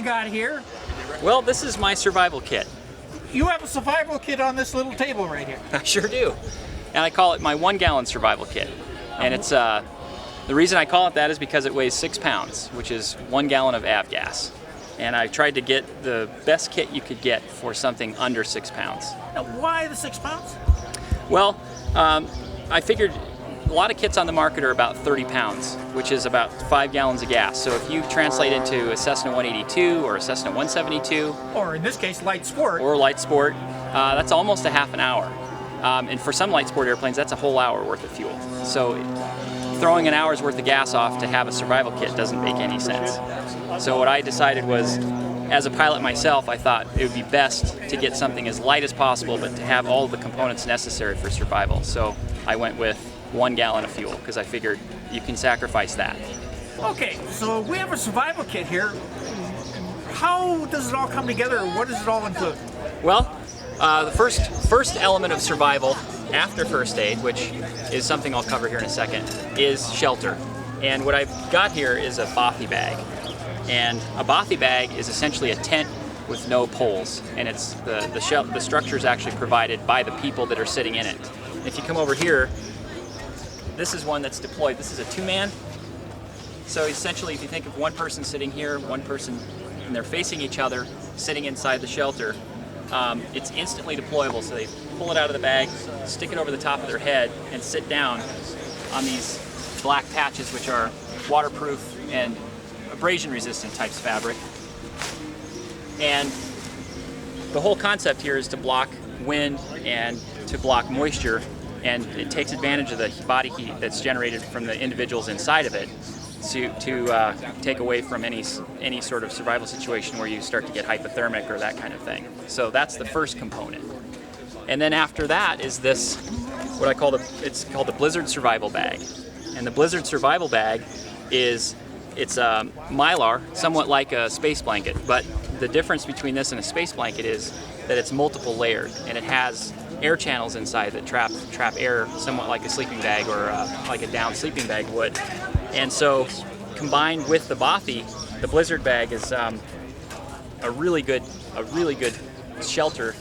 you got here? Well, this is my survival kit. You have a survival kit on this little table right here. I sure do. And I call it my 1 gallon survival kit. And it's the reason I call it that is because it weighs 6 pounds, which is 1 gallon of avgas. And I tried to get the best kit you could get for something under 6 pounds. Now, why the 6 pounds? Well, I figured a lot of kits on the market are about 30 pounds, which is about 5 gallons of gas. So if you translate into a Cessna 182 or a Cessna 172, or in this case, light sport, or light sport, that's almost a half an hour. And for some light sport airplanes, that's a whole hour worth of fuel. So throwing an hour's worth of gas off to have a survival kit doesn't make any sense. So what I decided was, as a pilot myself, I thought it would be best to get something as light as possible, but to have all the components necessary for survival. So I went with 1 gallon of fuel, because I figured you can sacrifice that. Okay, so we have a survival kit here. How does it all come together, or what does it all include? Well, the first element of survival after first aid, which is something I'll cover here in a second, is shelter. And what I've got here is a bothy bag. And a bothy bag is essentially a tent with no poles, and it's the structure is actually provided by the people that are sitting in it. If you come over here, this is one that's deployed. This is a 2-man. So essentially, if you think of one person sitting here, one person, and they're facing each other, sitting inside the shelter, it's instantly deployable. So they pull it out of the bag, stick it over the top of their head, and sit down on these black patches, which are waterproof and abrasion-resistant types of fabric. And the whole concept here is to block wind and to block moisture, and it takes advantage of the body heat that's generated from the individuals inside of it to take away from any sort of survival situation where you start to get hypothermic or that kind of thing. So that's the first component. And then after that is this, what I call it's called the Blizzard Survival Bag. And the Blizzard Survival Bag it's Mylar, somewhat like a space blanket, but the difference between this and a space blanket is that it's multiple layered, and it has air channels inside that trap air, somewhat like a sleeping bag or like a down sleeping bag would. And so, combined with the bothy, the Blizzard bag is a really good shelter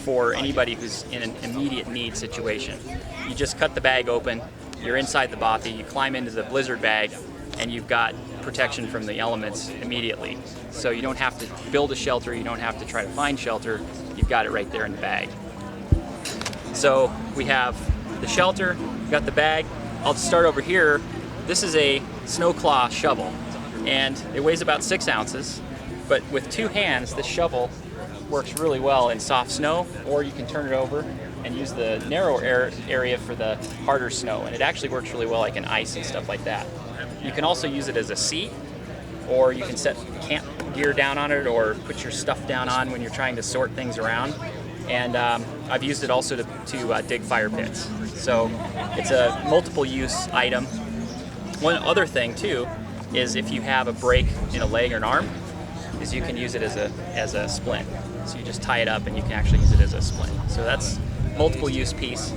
for anybody who's in an immediate need situation. You just cut the bag open, you're inside the bothy, you climb into the Blizzard bag, and you've got protection from the elements immediately. So you don't have to build a shelter, you don't have to try to find shelter, you've got it right there in the bag. So we have the shelter, we've got the bag. I'll start over here. This is a snow claw shovel, and it weighs about 6 ounces, but with 2 hands, this shovel works really well in soft snow, or you can turn it over and use the narrow area for the harder snow, and it actually works really well like in ice and stuff like that. You can also use it as a seat, or you can set camp gear down on it, or put your stuff down on when you're trying to sort things around. And I've used it also to dig fire pits. So it's a multiple use item. One other thing too is if you have a break in a leg or an arm, is you can use it as a splint. So you just tie it up and you can actually use it as a splint. So that's multiple use piece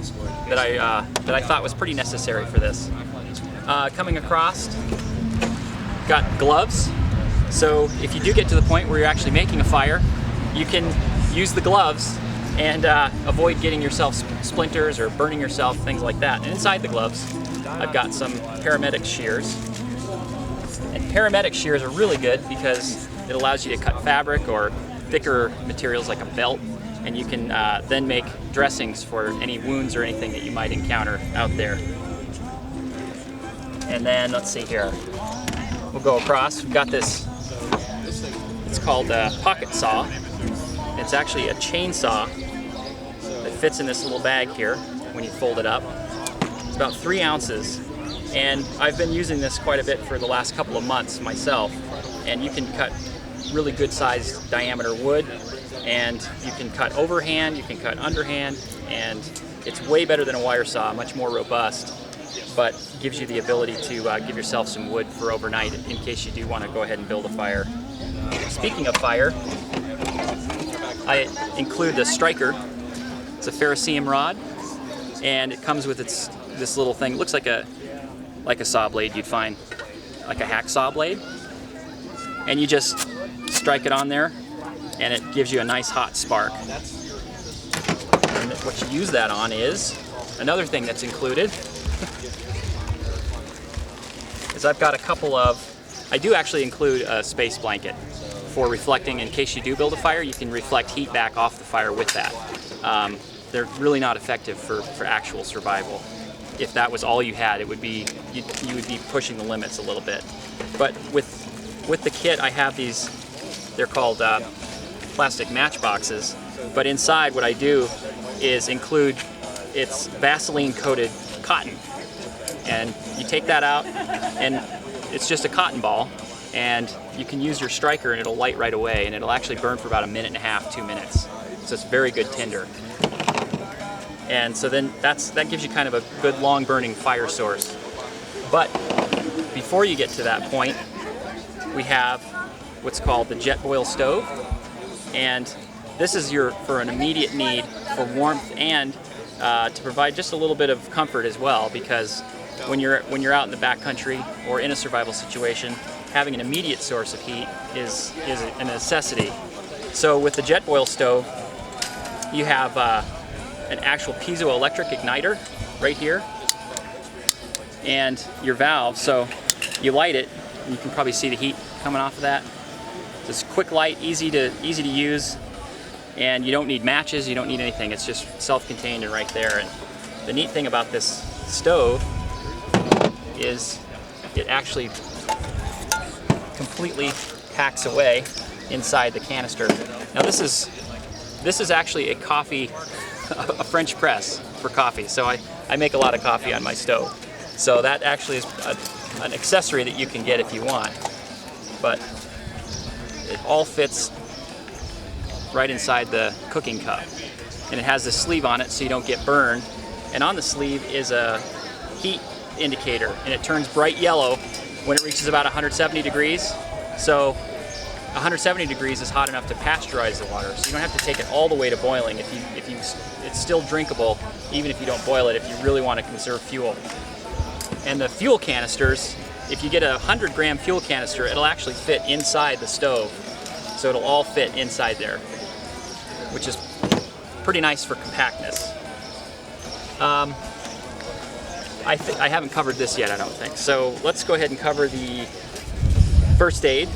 that I thought was pretty necessary for this. Coming across, got gloves. So if you do get to the point where you're actually making a fire, you can use the gloves and avoid getting yourself splinters or burning yourself, things like that. And inside the gloves, I've got some paramedic shears. And paramedic shears are really good because it allows you to cut fabric or thicker materials like a belt, and you can then make dressings for any wounds or anything that you might encounter out there. And then let's see here, we'll go across. We've got this, it's called a pocket saw. It's actually a chainsaw that fits in this little bag here when you fold it up. It's about 3 ounces, and I've been using this quite a bit for the last couple of months myself. And you can cut really good sized diameter wood, and you can cut overhand, you can cut underhand, and it's way better than a wire saw, much more robust, but gives you the ability to give yourself some wood for overnight in case you do want to go ahead and build a fire. Speaking of fire, I include the striker. It's a ferrocerium rod, and it comes with this little thing. It looks like a saw blade you'd find, like a hacksaw blade. And you just strike it on there, and it gives you a nice hot spark. And what you use that on is another thing that's included. Is I've got a couple of, I do actually include a space blanket for reflecting. In case you do build a fire, you can reflect heat back off the fire with that. They're really not effective for actual survival. If that was all you had, it would be you would be pushing the limits a little bit. But with the kit, I have these. They're called plastic matchboxes. But inside, what I do is include it's Vaseline coated cotton, and you take that out, and it's just a cotton ball, and you can use your striker, and it'll light right away, and it'll actually burn for about 1.5 to 2 minutes. So it's very good tinder. And so then that gives you kind of a good long burning fire source. But before you get to that point, we have what's called the jet boil stove. And this is for an immediate need for warmth and to provide just a little bit of comfort as well, because when you're out in the backcountry or in a survival situation, having an immediate source of heat is a necessity. So with the jet boil stove, you have an actual piezoelectric igniter right here, and your valve. So you light it, and you can probably see the heat coming off of that. It's quick light, easy to use, and you don't need matches, you don't need anything. It's just self-contained and right there. And the neat thing about this stove is it actually completely packs away inside the canister. Now this is actually a French press for coffee. So I make a lot of coffee on my stove. So that actually is an accessory that you can get if you want. But it all fits right inside the cooking cup. And it has this sleeve on it so you don't get burned. And on the sleeve is a heat indicator, and it turns bright yellow when it reaches about 170 degrees. So 170 degrees is hot enough to pasteurize the water, so you don't have to take it all the way to boiling. It's still drinkable even if you don't boil it, if you really want to conserve fuel. And the fuel canisters, if you get a 100-gram fuel canister, it'll actually fit inside the stove, so it'll all fit inside there, which is pretty nice for compactness. I haven't covered this yet, I don't think. So let's go ahead and cover the first aid.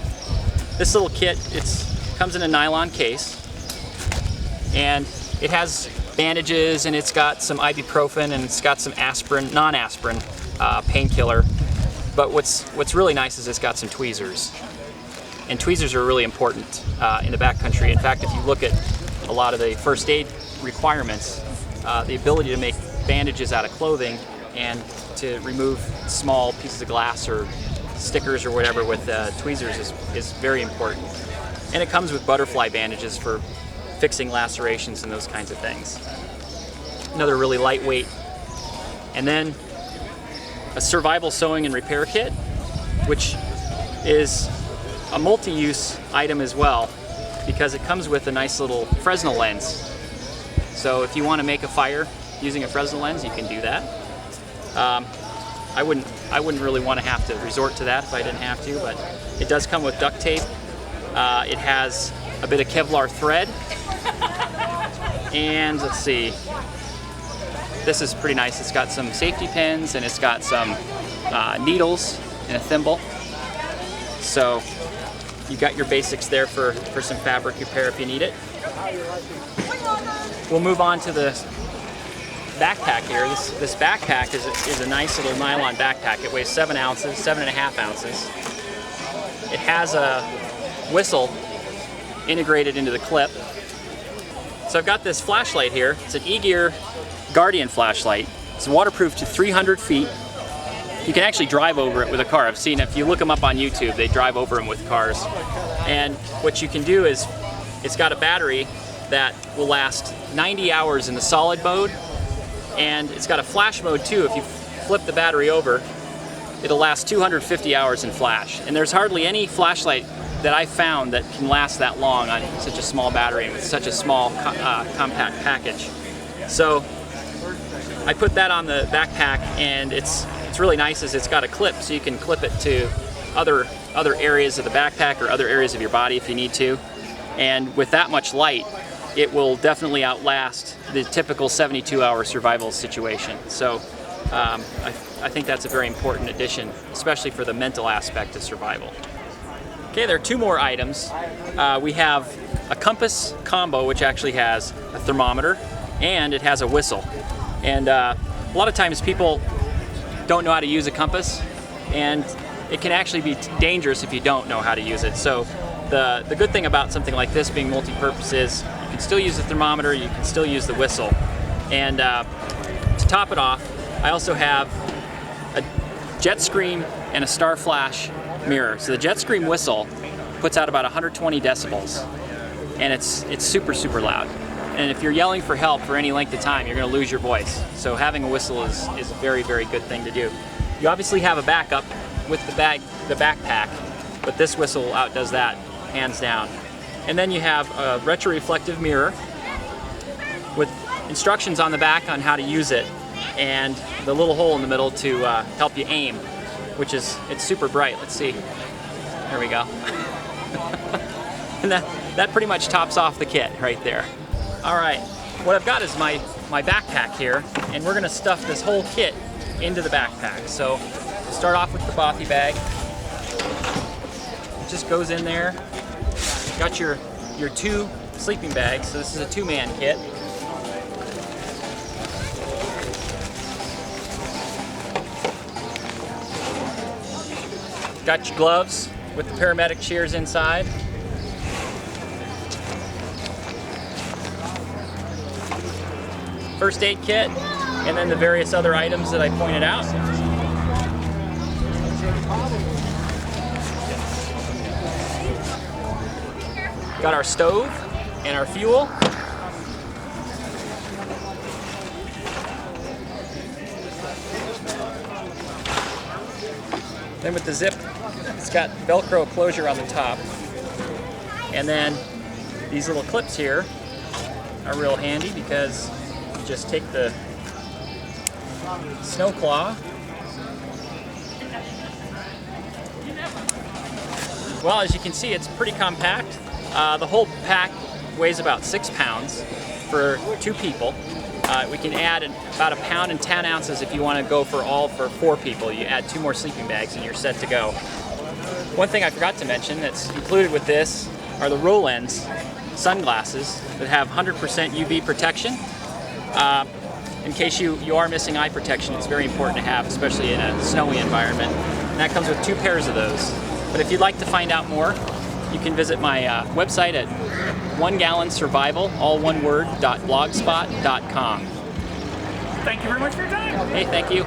This little kit, comes in a nylon case, and it has bandages, and it's got some ibuprofen, and it's got some aspirin, non-aspirin painkiller. But what's really nice is it's got some tweezers, and tweezers are really important in the backcountry. In fact, if you look at a lot of the first aid requirements, the ability to make bandages out of clothing and to remove small pieces of glass or stickers or whatever with tweezers is very important. And it comes with butterfly bandages for fixing lacerations and those kinds of things. Another really lightweight. And then a survival sewing and repair kit, which is a multi-use item as well, because it comes with a nice little Fresnel lens. So if you want to make a fire using a Fresnel lens, you can do that. I wouldn't really want to have to resort to that if I didn't have to, but it does come with duct tape. It has a bit of Kevlar thread, and let's see, this is pretty nice. It's got some safety pins, and it's got some needles and a thimble. So you got your basics there for some fabric repair if you need it. We'll move on to the backpack here. This backpack is a nice little nylon backpack. It weighs 7 ounces, 7.5 ounces. It has a whistle integrated into the clip. So I've got this flashlight here. It's an E-Gear Guardian flashlight. It's waterproof to 300 feet. You can actually drive over it with a car. I've seen, if you look them up on YouTube, they drive over them with cars. And what you can do is, it's got a battery that will last 90 hours in the solid mode, and it's got a flash mode too. If you flip the battery over, it'll last 250 hours in flash. And there's hardly any flashlight that I've found that can last that long on such a small battery and with such a small compact package. So I put that on the backpack, and it's really nice is it's got a clip, so you can clip it to other areas of the backpack or other areas of your body if you need to. And with that much light, it will definitely outlast the typical 72-hour survival situation. So I think that's a very important addition, especially for the mental aspect of survival. Okay, there are two more items. We have a compass combo, which actually has a thermometer and it has a whistle. And a lot of times people don't know how to use a compass, and it can actually be dangerous if you don't know how to use it. So the good thing about something like this being multi-purpose is you can still use the thermometer, you can still use the whistle. And to top it off, I also have a jet scream and a star flash mirror. So the jet scream whistle puts out about 120 decibels, and it's super, super loud. And if you're yelling for help for any length of time, you're going to lose your voice. So having a whistle is a very, very good thing to do. You obviously have a backup with the backpack, but this whistle outdoes that, hands down. And then you have a retroreflective mirror with instructions on the back on how to use it, and the little hole in the middle to help you aim, which is, it's super bright. Let's see. There we go. And that pretty much tops off the kit right there. All right, what I've got is my backpack here, and we're gonna stuff this whole kit into the backpack. So start off with the bothy bag. It just goes in there. Got your 2 sleeping bags, so this is a 2-man kit. Got your gloves with the paramedic shears inside. First aid kit, and then the various other items that I pointed out. Got our stove and our fuel. Then with the zip, it's got Velcro closure on the top. And then these little clips here are real handy because you just take the snow claw. Well, as you can see, it's pretty compact. The whole pack weighs about 6 pounds for 2 people. We can add about 1 pound and 10 ounces if you want to go for 4 people. You add 2 more sleeping bags and you're set to go. One thing I forgot to mention that's included with this are the Rollens sunglasses that have 100% UV protection. In case you are missing eye protection, it's very important to have, especially in a snowy environment. And that comes with 2 pairs of those. But if you'd like to find out more, you can visit my website at 1Gallon Survival, all one word, .blogspot.com. Thank you very much for your time. Hey, thank you.